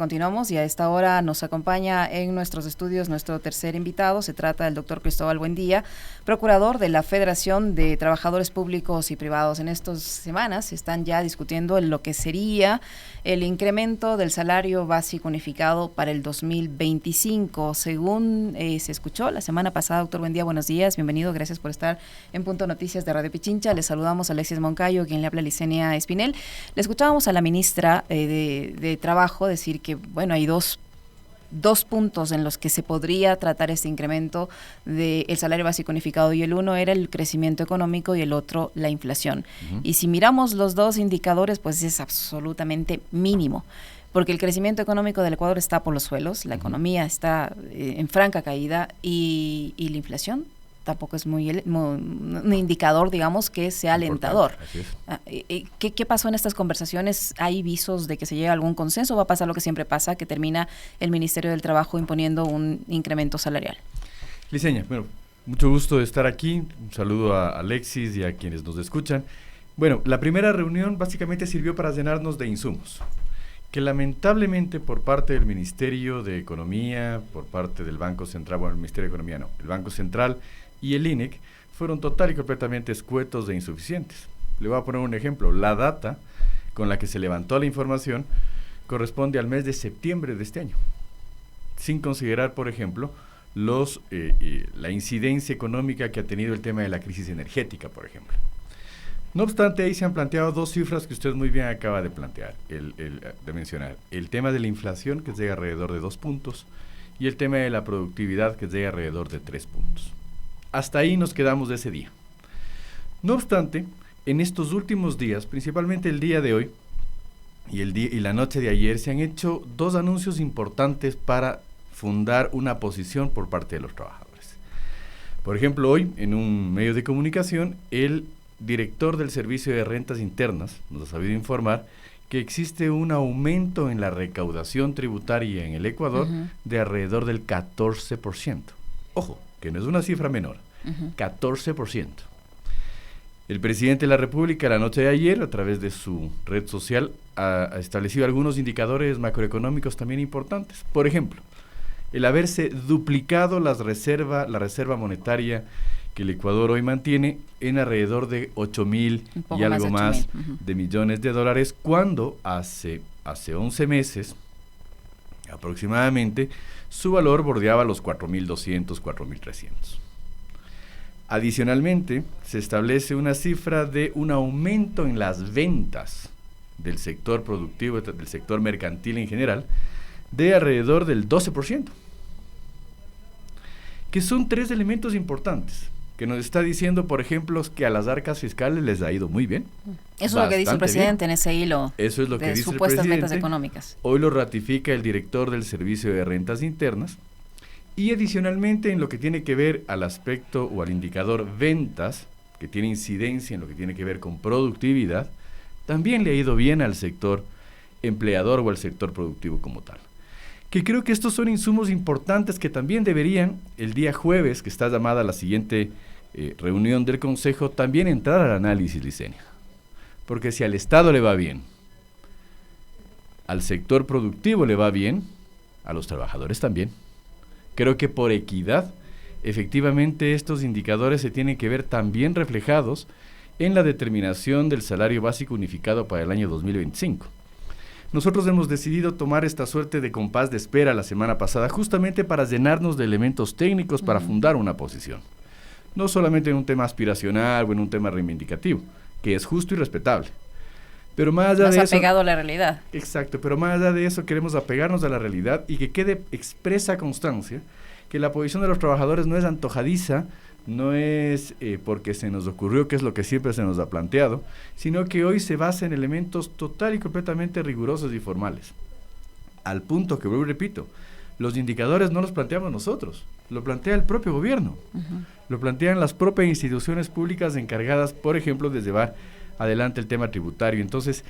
Continuamos y a esta hora nos acompaña en nuestros estudios nuestro tercer invitado. Se trata del doctor Cristóbal Buendía, procurador de la Federación de Trabajadores Públicos y Privados. En estas semanas están ya discutiendo lo que sería el incremento del salario básico unificado para el 2025. Según se escuchó la semana pasada, doctor Buendía, buenos días, bienvenido, gracias por estar en Punto Noticias de Radio Pichincha. Les saludamos a Alexis Moncayo, quien le habla a Licenia Espinel. Le escuchábamos a la ministra de Trabajo decir que, bueno, hay dos puntos en los que se podría tratar este incremento del salario básico unificado, y el uno era el crecimiento económico y el otro la inflación. Y si miramos los dos indicadores, pues es absolutamente mínimo, porque el crecimiento económico del Ecuador está por los suelos, la economía está en franca caída y la inflación tampoco es muy un indicador, digamos, que sea alentador. ¿Qué pasó en estas conversaciones? ¿Hay visos de que se llegue a algún consenso? ¿Va a pasar lo que siempre pasa, que termina el Ministerio del Trabajo imponiendo un incremento salarial? Liceña, bueno, mucho gusto de estar aquí. Un saludo a Alexis y a quienes nos escuchan. Bueno, la primera reunión básicamente sirvió para llenarnos de insumos, que lamentablemente por parte del Ministerio de Economía, por parte del Banco Central, bueno, el Ministerio de Economía no, el Banco Central y el INEC fueron total y completamente escuetos e insuficientes. Le voy a poner un ejemplo. La data con la que se levantó la información corresponde al mes de septiembre de este año, sin considerar, por ejemplo, la incidencia económica que ha tenido el tema de la crisis energética, por ejemplo. No obstante, ahí se han planteado dos cifras que usted muy bien acaba de plantear, de mencionar. El tema de la inflación, que llega alrededor de 2 puntos, y el tema de la productividad, que llega alrededor de 3 puntos. Hasta ahí nos quedamos de ese día. No obstante, en estos últimos días, principalmente el día de hoy y la noche de ayer, se han hecho dos anuncios importantes para fundar una posición por parte de los trabajadores. Por ejemplo, hoy, en un medio de comunicación, el director del Servicio de Rentas Internas nos ha sabido informar que existe un aumento en la recaudación tributaria en el Ecuador de alrededor del 14%. Ojo, que no es una cifra menor, 14%. El presidente de la República la noche de ayer, a través de su red social, ha establecido algunos indicadores macroeconómicos también importantes. Por ejemplo, el haberse duplicado la reserva monetaria que el Ecuador hoy mantiene en alrededor de 8.000 y algo más de millones de dólares, cuando hace 11 meses aproximadamente su valor bordeaba los 4.200, 4.300. Adicionalmente, se establece una cifra de un aumento en las ventas del sector productivo, del sector mercantil en general, de alrededor del 12%, que son tres elementos importantes, que nos está diciendo, por ejemplo, que a las arcas fiscales les ha ido muy bien. Eso es lo que dice el presidente bien. En ese hilo. Eso es lo que dice supuestas el presidente. Metas económicas. Hoy lo ratifica el director del Servicio de Rentas Internas. Y adicionalmente, en lo que tiene que ver al aspecto o al indicador ventas, que tiene incidencia en lo que tiene que ver con productividad, también le ha ido bien al sector empleador o al sector productivo como tal. Que creo que estos son insumos importantes que también deberían, el día jueves, que está llamada la siguiente reunión del Consejo, también entrar al análisis, Licenia. Porque si al Estado le va bien, al sector productivo le va bien, a los trabajadores también. Creo que por equidad, efectivamente, estos indicadores se tienen que ver también reflejados en la determinación del salario básico unificado para el año 2025. Nosotros hemos decidido tomar esta suerte de compás de espera la semana pasada justamente para llenarnos de elementos técnicos para fundar una posición. No solamente en un tema aspiracional o en un tema reivindicativo, que es justo y respetable. Pero más allá de eso... apegado a la realidad. Exacto, pero más allá de eso queremos apegarnos a la realidad y que quede expresa constancia que la posición de los trabajadores no es antojadiza, no es porque se nos ocurrió, que es lo que siempre se nos ha planteado, sino que hoy se basa en elementos total y completamente rigurosos y formales. Al punto que, vuelvo y repito, los indicadores no los planteamos nosotros, lo plantea el propio gobierno, lo plantean las propias instituciones públicas encargadas, por ejemplo, de llevar adelante el tema tributario. Entonces,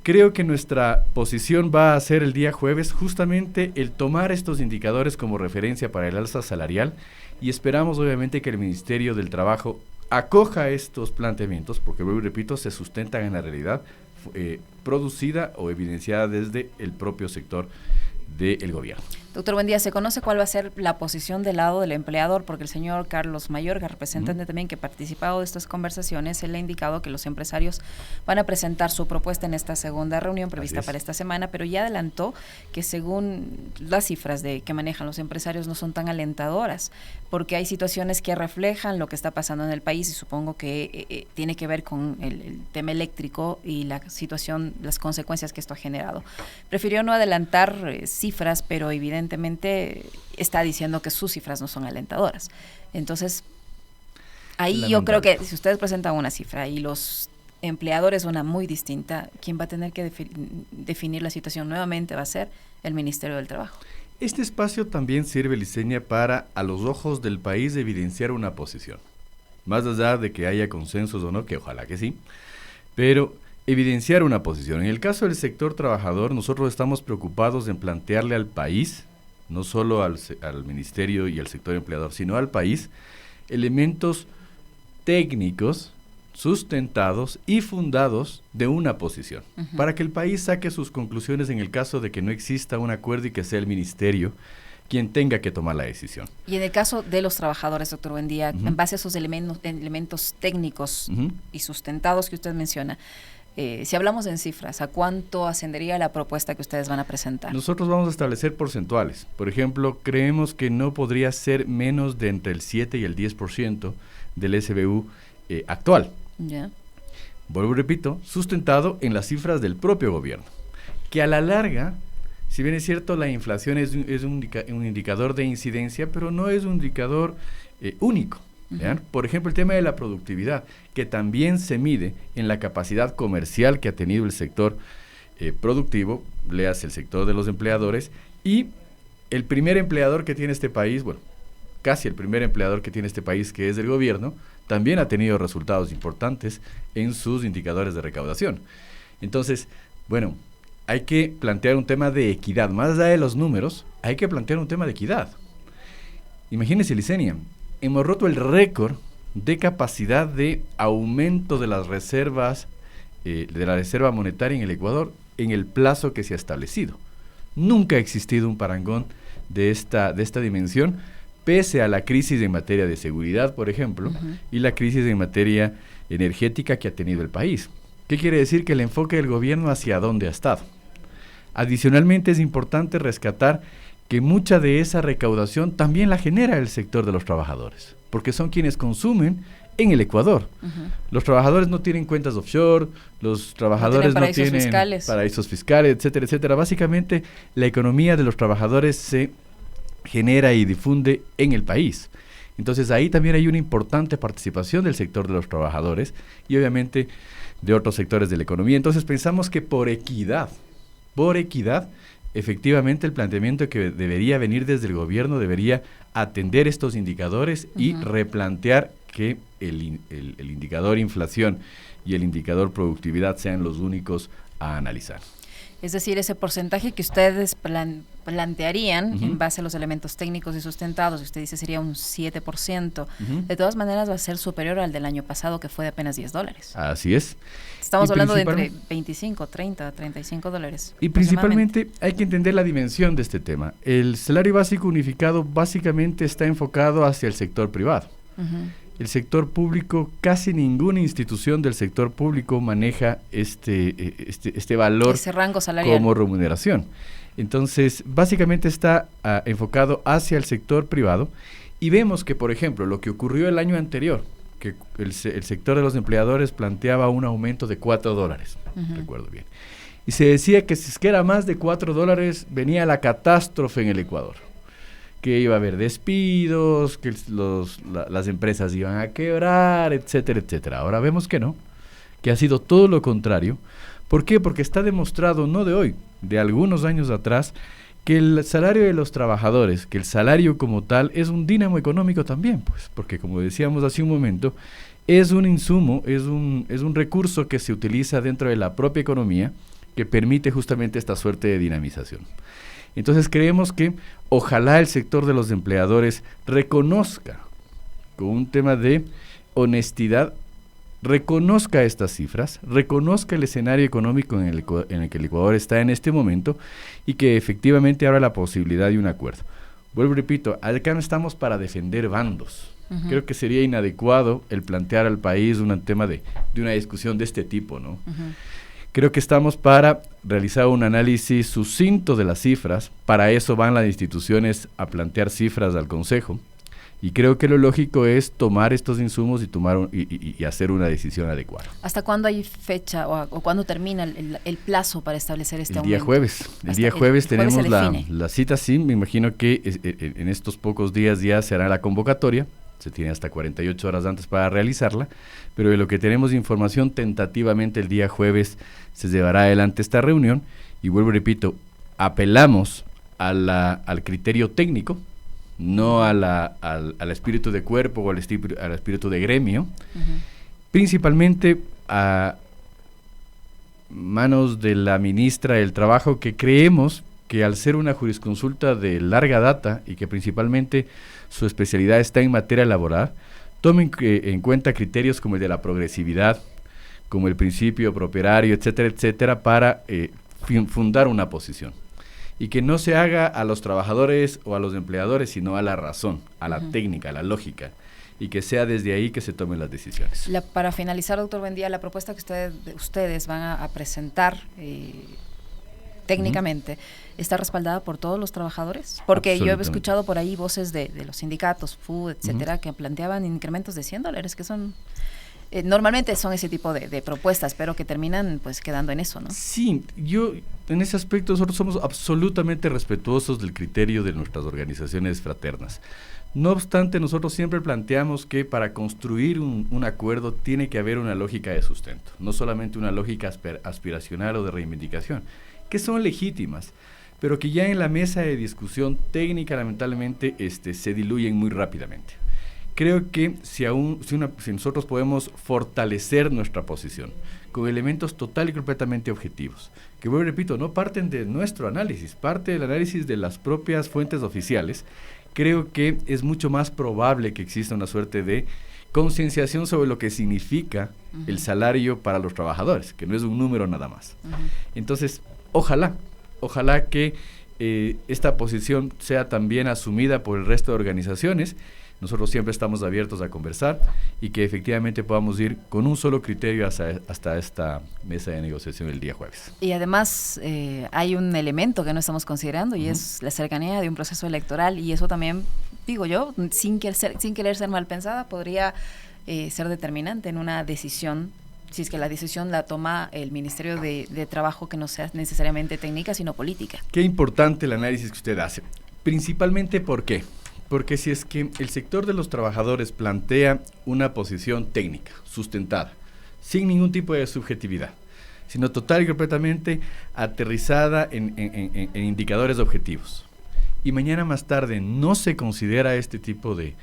creo que nuestra posición va a ser el día jueves justamente el tomar estos indicadores como referencia para el alza salarial, y esperamos obviamente que el Ministerio del Trabajo acoja estos planteamientos, porque, vuelvo y repito, se sustentan en la realidad producida o evidenciada desde el propio sector del gobierno. Doctor Buendía, ¿se conoce cuál va a ser la posición del lado del empleador? Porque el señor Carlos Mayorga, representante también que ha participado de estas conversaciones, él ha indicado que los empresarios van a presentar su propuesta en esta segunda reunión prevista para esta semana, pero ya adelantó que según las cifras que manejan los empresarios no son tan alentadoras, porque hay situaciones que reflejan lo que está pasando en el país y supongo que tiene que ver con el tema eléctrico y la situación, las consecuencias que esto ha generado. Prefirió no adelantar cifras, pero evidentemente está diciendo que sus cifras no son alentadoras. Entonces, ahí yo creo que si ustedes presentan una cifra y los empleadores una muy distinta, quien va a tener que definir la situación nuevamente va a ser el Ministerio del Trabajo. Este espacio también sirve, Liceña, para, a los ojos del país, evidenciar una posición. Más allá de que haya consensos o no, que ojalá que sí, pero evidenciar una posición. En el caso del sector trabajador, nosotros estamos preocupados en plantearle al país, no solo al ministerio y al sector empleador, sino al país, elementos técnicos, sustentados y fundados de una posición, para que el país saque sus conclusiones en el caso de que no exista un acuerdo y que sea el ministerio quien tenga que tomar la decisión. Y en el caso de los trabajadores, doctor Buendía, en base a esos elementos técnicos y sustentados que usted menciona, si hablamos en cifras, ¿a cuánto ascendería la propuesta que ustedes van a presentar? Nosotros vamos a establecer porcentuales. Por ejemplo, creemos que no podría ser menos de entre el 7 y el 10% del SBU actual. Ya. Vuelvo y repito, sustentado en las cifras del propio gobierno, que a la larga, si bien es cierto, la inflación es un indicador de incidencia, pero no es un indicador único. Por ejemplo, el tema de la productividad, que también se mide en la capacidad comercial que ha tenido el sector productivo, léase el sector de los empleadores, y el primer empleador que tiene este país, bueno, casi el primer empleador que tiene este país, que es el gobierno, también ha tenido resultados importantes en sus indicadores de recaudación. Entonces, bueno, hay que plantear un tema de equidad. Más allá de los números, hay que plantear un tema de equidad. Imagínense, Licenia, hemos roto el récord de capacidad de aumento de las reservas, de la reserva monetaria en el Ecuador en el plazo que se ha establecido. Nunca ha existido un parangón de esta dimensión, pese a la crisis en materia de seguridad, por ejemplo, y la crisis en materia energética que ha tenido el país. ¿Qué quiere decir? Que el enfoque del gobierno hacia dónde ha estado. Adicionalmente, es importante rescatar que mucha de esa recaudación también la genera el sector de los trabajadores, porque son quienes consumen en el Ecuador. Los trabajadores no tienen cuentas offshore, los trabajadores no tienen paraísos fiscales, etcétera, etcétera. Básicamente, la economía de los trabajadores se genera y difunde en el país. Entonces, ahí también hay una importante participación del sector de los trabajadores y obviamente de otros sectores de la economía. Entonces, pensamos que por equidad, efectivamente el planteamiento que debería venir desde el gobierno debería atender estos indicadores y replantear que el indicador inflación y el indicador productividad sean los únicos a analizar. Es decir, ese porcentaje que ustedes plantearían en base a los elementos técnicos y sustentados, usted dice sería un 7%, de todas maneras va a ser superior al del año pasado, que fue de apenas $10. Así es. Estamos hablando de entre 25, 30, $35. Y principalmente hay que entender la dimensión de este tema. El salario básico unificado básicamente está enfocado hacia el sector privado. El sector público, casi ninguna institución del sector público maneja este valor, ese rango salarial como remuneración. Entonces, básicamente está enfocado hacia el sector privado y vemos que, por ejemplo, lo que ocurrió el año anterior, que el sector de los empleadores planteaba un aumento de $4, recuerdo bien. Y se decía que si es que era más de $4, venía la catástrofe en el Ecuador. Que iba a haber despidos, que las empresas iban a quebrar, etcétera, etcétera. Ahora vemos que no, que ha sido todo lo contrario. ¿Por qué? Porque está demostrado, no de hoy, de algunos años atrás, que el salario de los trabajadores, que el salario como tal, es un dínamo económico también, pues, porque como decíamos hace un momento, es un insumo, es un recurso que se utiliza dentro de la propia economía, que permite justamente esta suerte de dinamización. Entonces creemos que ojalá el sector de los empleadores reconozca con un tema de honestidad reconozca estas cifras, reconozca el escenario económico en el que el Ecuador está en este momento y que efectivamente abra la posibilidad de un acuerdo. Vuelvo y repito, acá no estamos para defender bandos. Creo que sería inadecuado el plantear al país un tema de una discusión de este tipo, ¿no? Creo que estamos para realizar un análisis sucinto de las cifras. Para eso van las instituciones a plantear cifras al Consejo. Y creo que lo lógico es tomar estos insumos y hacer una decisión adecuada. ¿Hasta cuándo hay fecha o cuándo termina el plazo para establecer este aumento? El día jueves tenemos la cita, sí. Me imagino que en estos pocos días ya se hará la convocatoria. Se tiene hasta 48 horas antes para realizarla, pero de lo que tenemos información, tentativamente el día jueves se llevará adelante esta reunión y vuelvo y repito, apelamos al criterio técnico, no al espíritu de cuerpo o al espíritu de gremio, principalmente a manos de la ministra del Trabajo, que creemos que al ser una jurisconsulta de larga data y que principalmente su especialidad está en materia laboral, tomen en cuenta criterios como el de la progresividad, como el principio propietario, etcétera, etcétera, para fundar una posición. Y que no se haga a los trabajadores o a los empleadores, sino a la razón, a la técnica, a la lógica, y que sea desde ahí que se tomen las decisiones. Para finalizar, doctor Buendía, la propuesta que ustedes van a presentar técnicamente, ¿está respaldada por todos los trabajadores? Porque yo he escuchado por ahí voces de los sindicatos, FUD, etcétera, que planteaban incrementos de $100, que son... normalmente son ese tipo de propuestas, pero que terminan pues quedando en eso, ¿no? Sí, yo en ese aspecto nosotros somos absolutamente respetuosos del criterio de nuestras organizaciones fraternas. No obstante, nosotros siempre planteamos que para construir un acuerdo tiene que haber una lógica de sustento, no solamente una lógica aspiracional o de reivindicación, que son legítimas, pero que ya en la mesa de discusión técnica lamentablemente se diluyen muy rápidamente. Creo que si nosotros podemos fortalecer nuestra posición con elementos total y completamente objetivos, que vuelvo y repito, no parten de nuestro análisis, parte del análisis de las propias fuentes oficiales, creo que es mucho más probable que exista una suerte de concienciación sobre lo que significa el salario para los trabajadores, que no es un número nada más. Entonces, ojalá que esta posición sea también asumida por el resto de organizaciones. Nosotros siempre estamos abiertos a conversar y que efectivamente podamos ir con un solo criterio hasta esta mesa de negociación el día jueves. Y además hay un elemento que no estamos considerando y es la cercanía de un proceso electoral, y eso también, digo yo, sin querer ser mal pensada, podría ser determinante en una decisión, si es que la decisión la toma el Ministerio de Trabajo, que no sea necesariamente técnica, sino política. Qué importante el análisis que usted hace. Principalmente, ¿por qué? Porque si es que el sector de los trabajadores plantea una posición técnica, sustentada, sin ningún tipo de subjetividad, sino total y completamente aterrizada en indicadores objetivos, y mañana más tarde no se considera este tipo de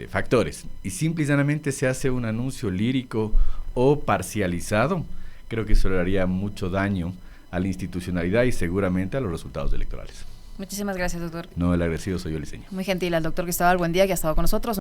factores, y simple y llanamente se hace un anuncio lírico o parcializado, creo que eso le haría mucho daño a la institucionalidad y seguramente a los resultados electorales. Muchísimas gracias, doctor. No, el agradecido soy yo, Liceño. Muy gentil al doctor Cristóbal Buendía, que ha estado con nosotros.